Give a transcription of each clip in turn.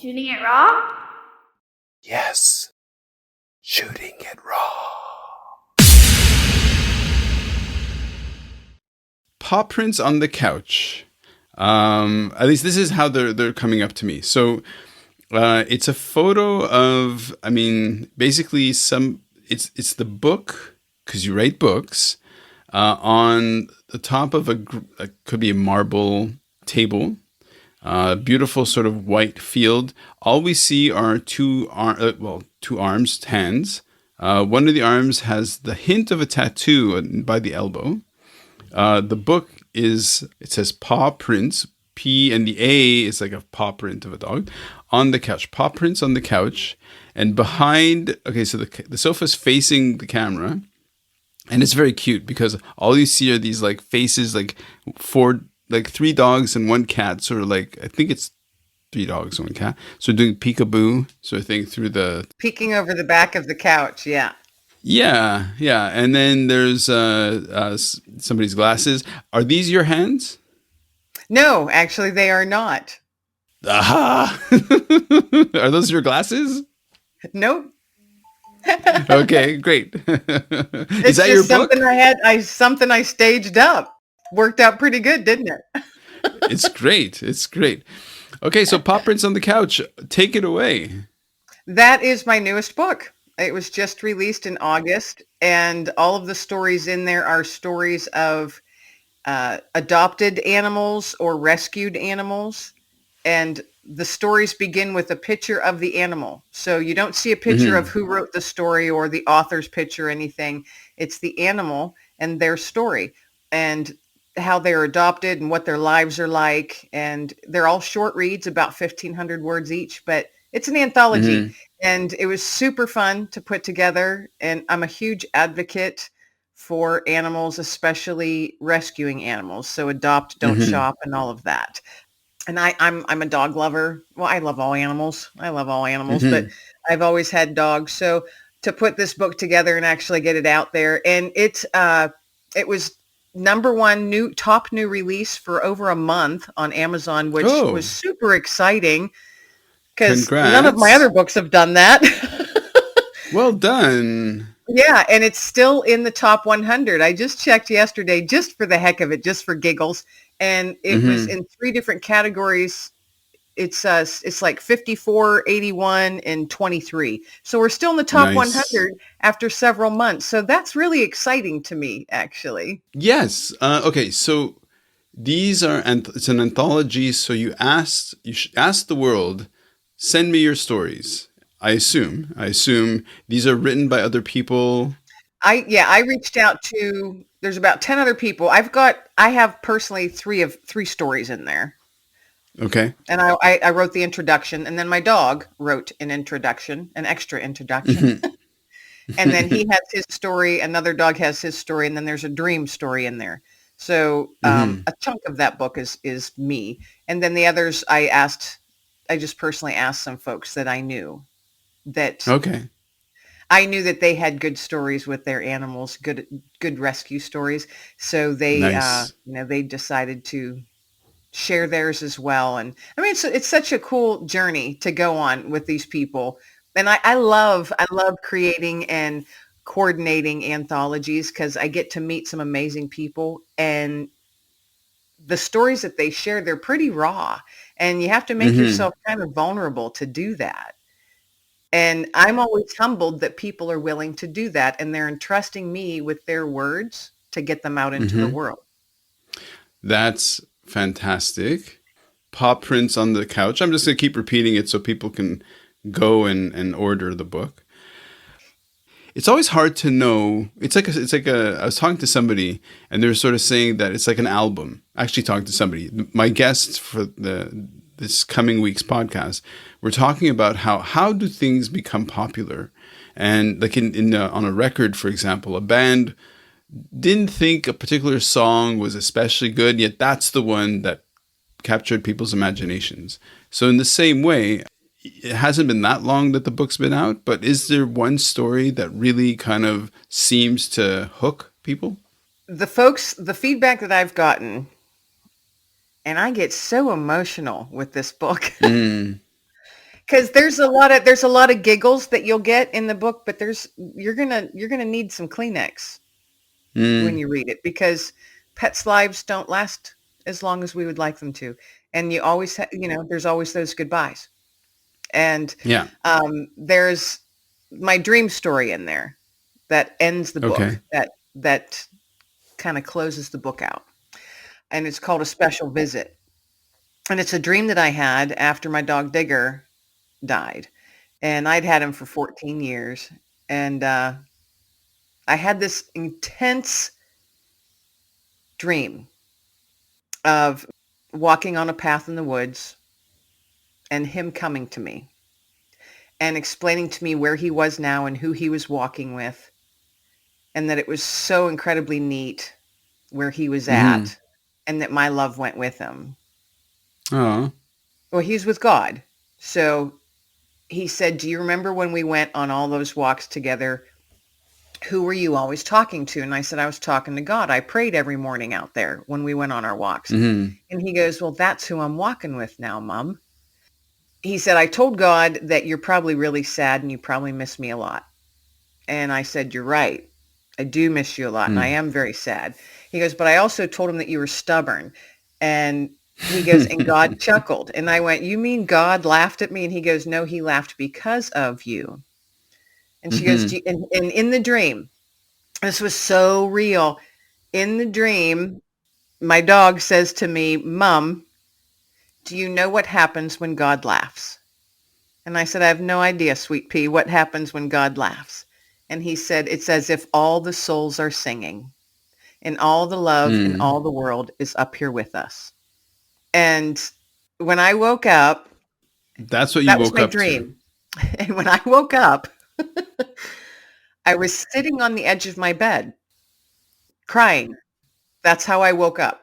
Shooting it raw? Yes. Shooting it raw. Pawprints on the couch. At least this is how they're coming up to me. So it's a photo of, basically it's the book, because you write books, on the top of could be a marble table, beautiful sort of white field. All we see are two arms, hands. One of the arms has the hint of a tattoo by the elbow. The book it says Pawprints, P, and the A is like a paw print of a dog, on the couch. Pawprints on the couch. And behind, so the sofa's facing the camera. And it's very cute because all you see are these like faces, like three dogs and one cat, sort of like, I think it's three dogs and one cat. So doing peekaboo sort of thing through peeking over the back of the couch. Yeah. Yeah. And then there's somebody's glasses. Are these your hands? No, actually they are not. Aha! Are those your glasses? Nope. Okay, great. Is that your book? Something I staged up. Worked out pretty good, didn't it? It's great. Okay, so Pawprints on the Couch, take it away. That is my newest book. It was just released in August, and all of the stories in there are stories of adopted animals or rescued animals. And the stories begin with a picture of the animal. So you don't see a picture of who wrote the story or the author's picture or anything. It's the animal and their story and how they're adopted and what their lives are like. And they're all short reads, about 1,500 words each, but it's an anthology. And it was super fun to put together. And I'm a huge advocate for animals, especially rescuing animals. So adopt, don't shop, and all of that. And I'm a dog lover. Well, I love all animals. But I've always had dogs. So to put this book together and actually get it out there, and it was number one top new release for over a month on Amazon, which was super exciting because none of my other books have done that. Well done. Yeah, and it's still in the top 100. I just checked yesterday just for the heck of it, just for giggles. And it was in 3 different categories. It's like 54, 81, and 23. So we're still in the top 100 after several months. So that's really exciting to me, actually. Yes. Okay. So it's an anthology. So you should ask the world, send me your stories. I assume these are written by other people. I reached out to, there's about 10 other people. I have personally three stories in there. Okay. And I wrote the introduction, and then my dog wrote an extra introduction. And then he has his story, another dog has his story, and then there's a dream story in there. So a chunk of that book is me. And then the others I just personally asked some folks that I knew that I knew that they had good stories with their animals, good rescue stories. So they they decided to share theirs as well. And I mean, it's such a cool journey to go on with these people. And I love creating and coordinating anthologies because I get to meet some amazing people, and the stories that they share, they're pretty raw, and you have to make yourself kind of vulnerable to do that. And I'm always humbled that people are willing to do that, and they're entrusting me with their words to get them out into the world. That's fantastic. Pawprints on the Couch. I'm just going to keep repeating it so people can go and order the book. It's always hard to know. I was talking to somebody and they were sort of saying that it's like an album. Actually talking to somebody, my guests for this coming week's podcast, we're talking about how do things become popular, and like on a record, for example, a band didn't think a particular song was especially good, yet that's the one that captured people's imaginations. So in the same way, it hasn't been that long that the book's been out, but is there one story that really kind of seems to hook people? The feedback that I've gotten, and I get so emotional with this book, because there's a lot of giggles that you'll get in the book, but you're gonna need some Kleenex when Mm, you read it, because pets' lives don't last as long as we would like them to, and you always there's always those goodbyes. And yeah. there's my dream story in there that ends the Okay. book, that kind of closes the book out, and it's called A Special Visit. And it's a dream that I had after my dog Digger died, and I'd had him for 14 years, and I had this intense dream of walking on a path in the woods and him coming to me and explaining to me where he was now and who he was walking with, and that it was so incredibly neat where he was Mm-hmm. at, and that my love went with him. Oh. Well, he's with God. So he said, "Do you remember when we went on all those walks together? Who were you always talking to?" And I said, "I was talking to God. I prayed every morning out there when we went on our walks." Mm-hmm. And he goes, "Well, that's who I'm walking with now, Mom." He said, "I told God that you're probably really sad and you probably miss me a lot." And I said, "You're right. I do miss you a lot, and I am very sad." He goes, "But I also told him that you were stubborn." And he goes, "And God chuckled." And I went, "You mean God laughed at me?" And he goes, "No, he laughed because of you." And she goes, Mm-hmm. and in the dream, this was so real. In the dream, my dog says to me, "Mom, do you know what happens when God laughs?" And I said, "I have no idea, sweet pea. What happens when God laughs?" And he said, "It's as if all the souls are singing, and all the love in Mm. all the world is up here with us." And when I woke up, That's what you that was woke my up to. dream. And when I woke up, I was sitting on the edge of my bed crying. That's how I woke up.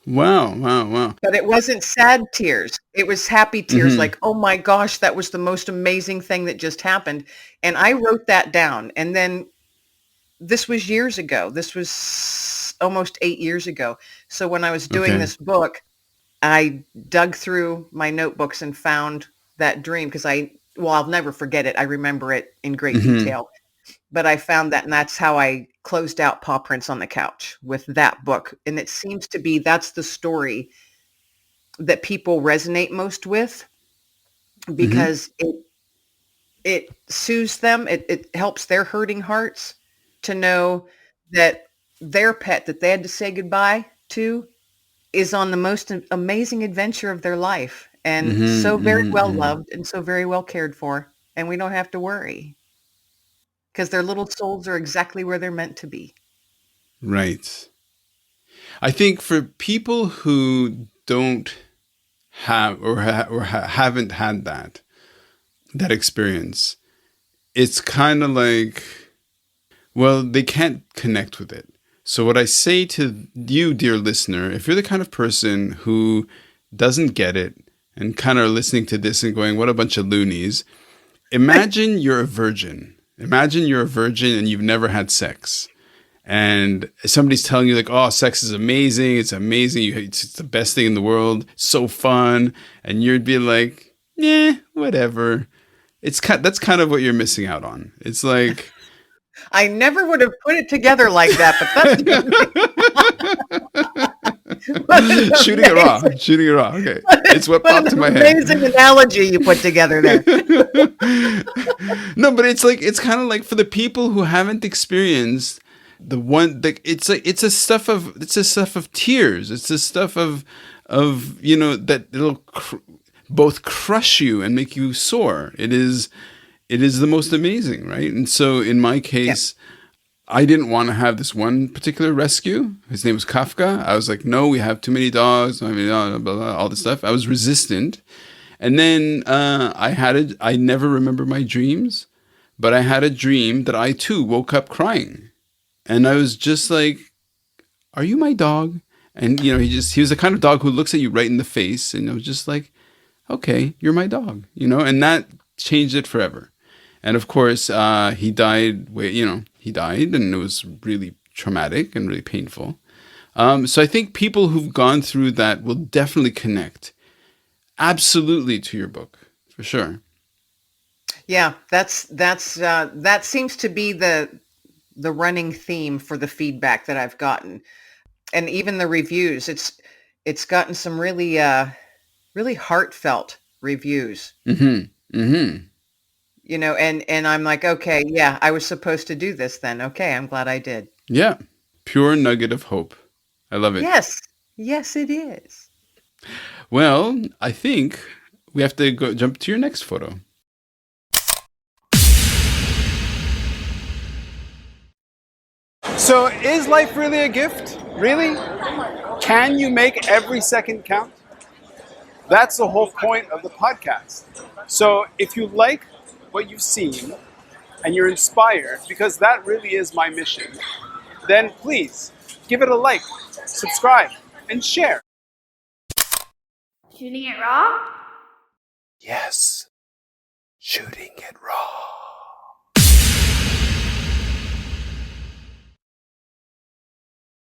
Wow. Wow. Wow. But it wasn't sad tears. It was happy tears, Mm-hmm. like, "Oh my gosh, that was the most amazing thing that just happened." And I wrote that down. And then this was years ago. This was almost 8 years ago. So when I was doing Okay. this book, I dug through my notebooks and found that dream, because I'll never forget it. I remember it in great Mm-hmm. detail. But I found that, and that's how I closed out Pawprints on the Couch, with that book. And it seems to be that's the story that people resonate most with, Mm-hmm. because it soothes them. It helps their hurting hearts to know that their pet that they had to say goodbye to is on the most amazing adventure of their life, and so Mm-hmm. very well Mm-hmm. loved and so very well cared for. And we don't have to worry, because their little souls are exactly where they're meant to be. Right. I think for people who don't have haven't had that experience, it's kind of like, well, they can't connect with it. So what I say to you, dear listener, if you're the kind of person who doesn't get it and kind of listening to this and going, "What a bunch of loonies," imagine you're a virgin. Imagine you're a virgin and you've never had sex. And somebody's telling you like, "Oh, sex is amazing. It's amazing. It's the best thing in the world. So fun." And you'd be like, "Yeah, whatever." That's kind of what you're missing out on. It's like, I never would have put it together like that, but that's what an shooting it raw, amazing, shooting it raw. Okay. It's what what popped an in my head. amazing analogy you put together there. No, but it's like, it's kind of like for the people who haven't experienced it's a stuff of tears. It's a stuff of that it'll both crush you and make you sore. It is the most amazing, right? And so in my Yeah. case, I didn't want to have this one particular rescue. His name was Kafka. I was like, "No, we have too many dogs. I mean, blah, blah, blah, all this stuff." I was resistant. And then I never remember my dreams, but I had a dream that I too woke up crying. And I was just like, "Are you my dog?" And, he was the kind of dog who looks at you right in the face. And I was just like, "Okay, you're my dog," and that changed it forever. And of course, he died. He died, and it was really traumatic and really painful. So I think people who've gone through that will definitely connect absolutely to your book. For sure. Yeah, that seems to be the running theme for the feedback that I've gotten, and even the reviews. It's gotten some really heartfelt reviews. Mm-hmm. Mm-hmm. And I'm like, okay, yeah, I was supposed to do this then. Okay, I'm glad I did. Yeah. Pure nugget of hope. I love it. Yes, yes, it is. Well, I think we have to go jump to your next photo. So, is life really a gift? Really? Can you make every second count? That's the whole point of the podcast. So, if you like what you've seen and you're inspired, because that really is my mission, then please give it a like, subscribe, and share. Shooting it raw?